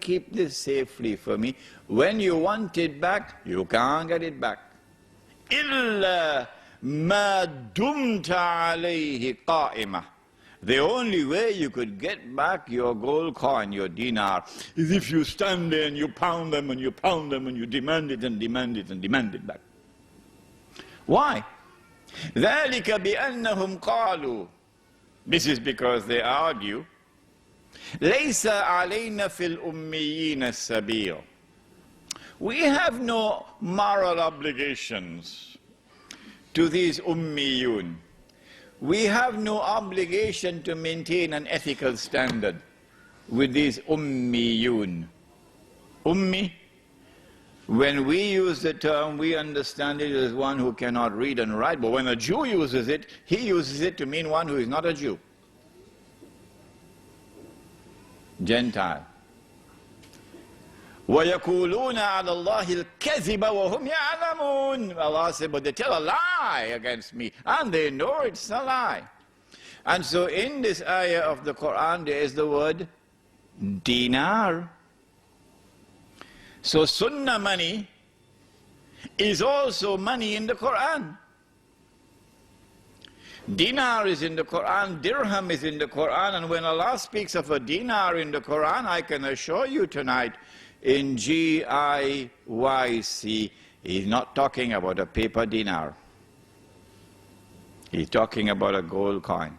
keep this safely for me. When you want it back, you can't get it back. إِلَّا مَا دُمْتَ عَلَيْهِ قَائِمَةً. The only way you could get back your gold coin, your dinar, is if you stand there and you pound them and you pound them and you demand it and demand it and demand it back. Why? ذَلِكَ بِأَنَّهُمْ قَالُوا. This is because they argue, لَيْسَ عَلَيْنَا فِي الْأُمِّيِّينَ السَّبِيلٌ. We have no moral obligations to these ummiyun. We have no obligation to maintain an ethical standard with these ummiyun. Ummi, when we use the term, we understand it as one who cannot read and write. But when a Jew uses it, he uses it to mean one who is not a Jew. Gentile. وَيَقُولُونَ عَلَى اللَّهِ الْكَذِبَ وَهُمْ يَعْلَمُونَ. Allah said, but they tell a lie against me, and they know it's a lie. And so in this ayah of the Quran, there is the word dinar. So sunnah money is also money in the Quran. Dinar is in the Quran, dirham is in the Quran, and when Allah speaks of a dinar in the Quran, I can assure you tonight, in Giyc, he's not talking about a paper dinar. He's talking about a gold coin.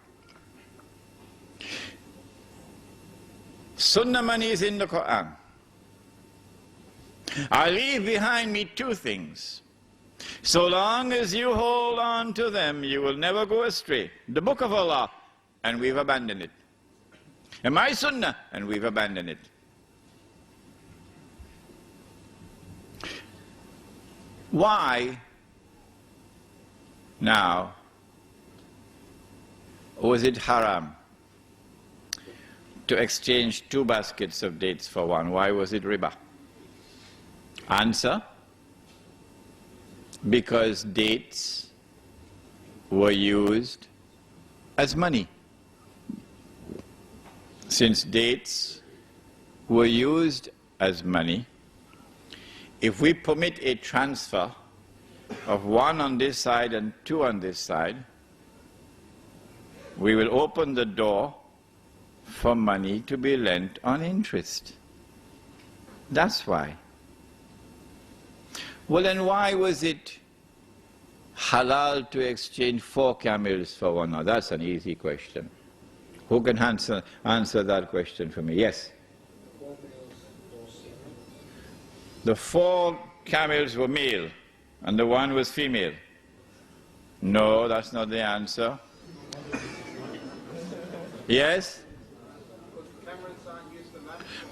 Sunnah money is in the Quran. I leave behind me two things. So long as you hold on to them, you will never go astray. The book of Allah, and we've abandoned it. And my sunnah, and we've abandoned it. Why now was it haram to exchange 2 baskets of dates for one? Why was it riba? Answer: because dates were used as money. Since dates were used as money, if we permit a transfer of 1 on this side and 2 on this side, we will open the door for money to be lent on interest. That's why. Well, then why was it halal to exchange 4 camels for 1? Now that's an easy question. Who can answer that question for me? Yes? The 4 camels were male and the 1 was female. No, that's not the answer. Yes?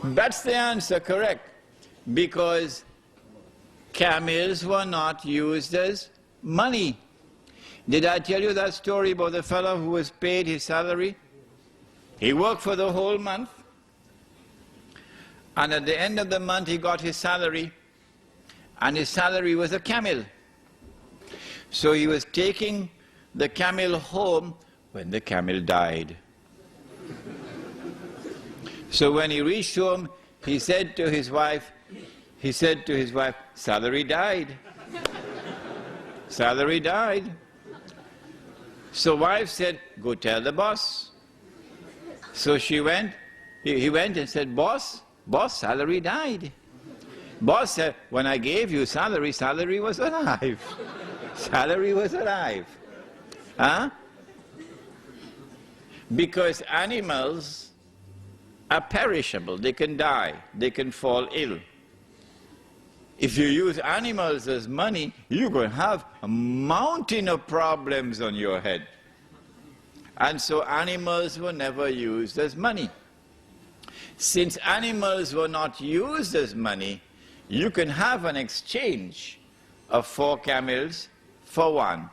That's the answer, correct. Because camels were not used as money. Did I tell you that story about the fellow who was paid his salary? He worked for the whole month, and at the end of the month he got his salary, and his salary was a camel. So he was taking the camel home when the camel died. So when he reached home, he said to his wife, salary died. Salary died. So wife said, go tell the boss. So he went and said, boss, salary died. Boss said, when I gave you salary, salary was alive. Salary was alive. Huh? Because animals are perishable. They can die. They can fall ill. If you use animals as money, you're going to have a mountain of problems on your head. And so animals were never used as money. Since animals were not used as money, you can have an exchange of 4 camels for 1,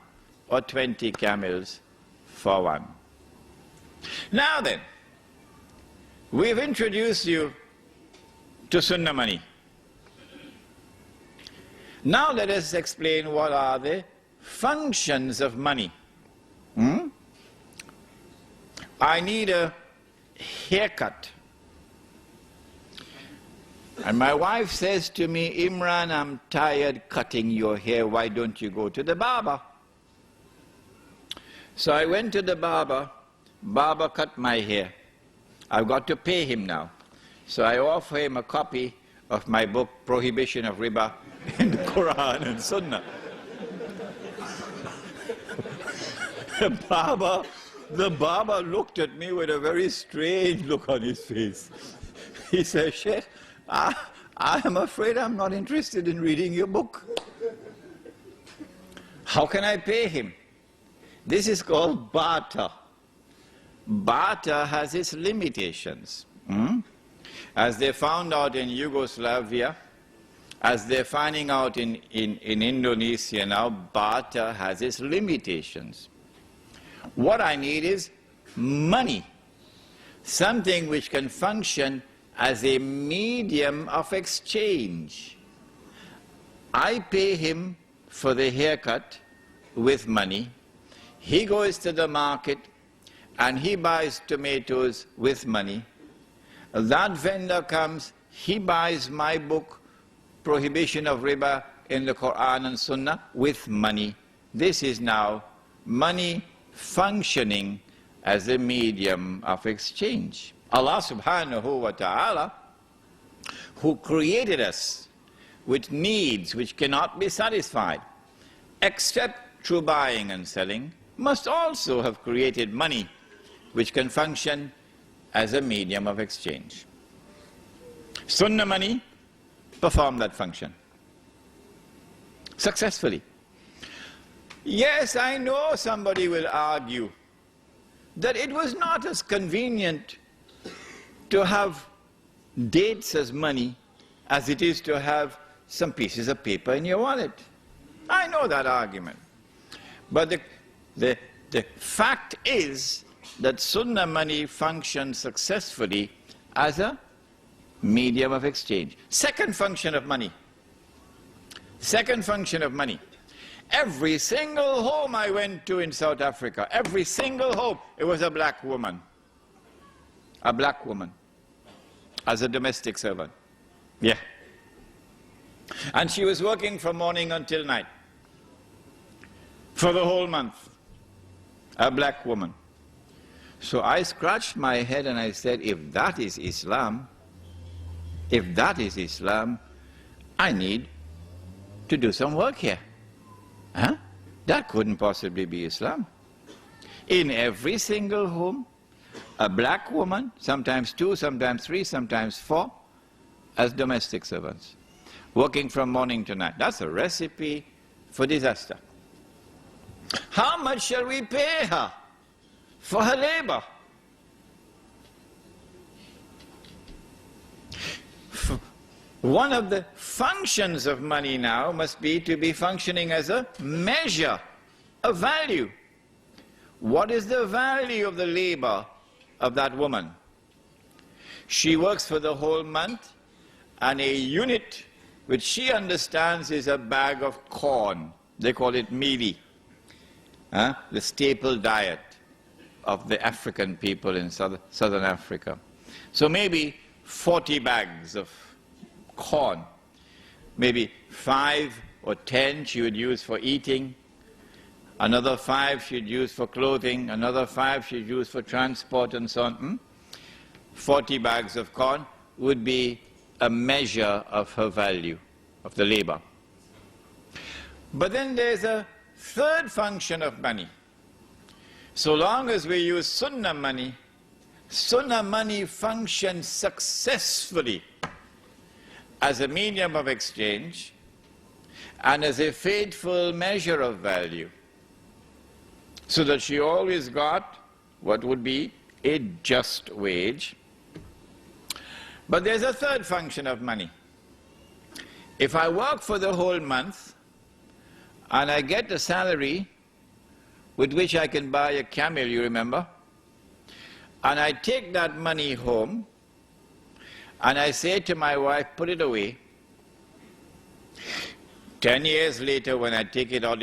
or 20 camels for 1. Now then, we've introduced you to Sunnah money. Now let us explain what are the functions of money. I need a haircut. And my wife says to me, Imran, I'm tired cutting your hair. Why don't you go to the barber? So I went to the barber. Barber cut my hair. I've got to pay him now. So I offer him a copy of my book, Prohibition of Riba in the Quran and Sunnah. The barber looked at me with a very strange look on his face. He said, Sheikh, I am afraid I'm not interested in reading your book. How can I pay him? This is called barter. Barter has its limitations. As they found out in Yugoslavia, as they're finding out in Indonesia now, barter has its limitations. What I need is money, something which can function as a medium of exchange. I pay him for the haircut with money. He goes to the market and he buys tomatoes with money. That vendor comes, he buys my book, Prohibition of Riba in the Quran and Sunnah, with money. This is now money functioning as a medium of exchange. Allah subhanahu wa ta'ala, who created us with needs which cannot be satisfied except through buying and selling, must also have created money which can function as a medium of exchange. Sunnah money performed that function successfully. Yes, I know somebody will argue that it was not as convenient to have dates as money as it is to have some pieces of paper in your wallet. I know that argument. But the fact is that Sunnah money functions successfully as a medium of exchange. Second function of money. Second function of money. Every single home I went to in South Africa, every single home, it was a black woman. A black woman. As a domestic servant. Yeah. And she was working from morning until night. For the whole month. A black woman. So I scratched my head and I said, if that is Islam, I need to do some work here. Huh? That couldn't possibly be Islam. In every single home, a black woman, sometimes 2, sometimes 3, sometimes 4, as domestic servants, working from morning to night. That's a recipe for disaster. How much shall we pay her for her labor? One of the functions of money now must be to be functioning as a measure, a value. What is the value of the labor of that woman? She works for the whole month, and a unit which she understands is a bag of corn. They call it mealie, the staple diet of the African people in southern Africa. So maybe 40 bags of corn, maybe 5 or 10 she would use for eating, another 5 she'd use for clothing, another 5 she'd use for transport and so on. 40 bags of corn would be a measure of her value, of the labor. But then there's a third function of money. So long as we use Sunnah money functions successfully as a medium of exchange and as a faithful measure of value, so that she always got what would be a just wage. But there's a third function of money. If I work for the whole month and I get a salary with which I can buy a camel, you remember, and I take that money home and I say to my wife, put it away. 10 years later when I take it out,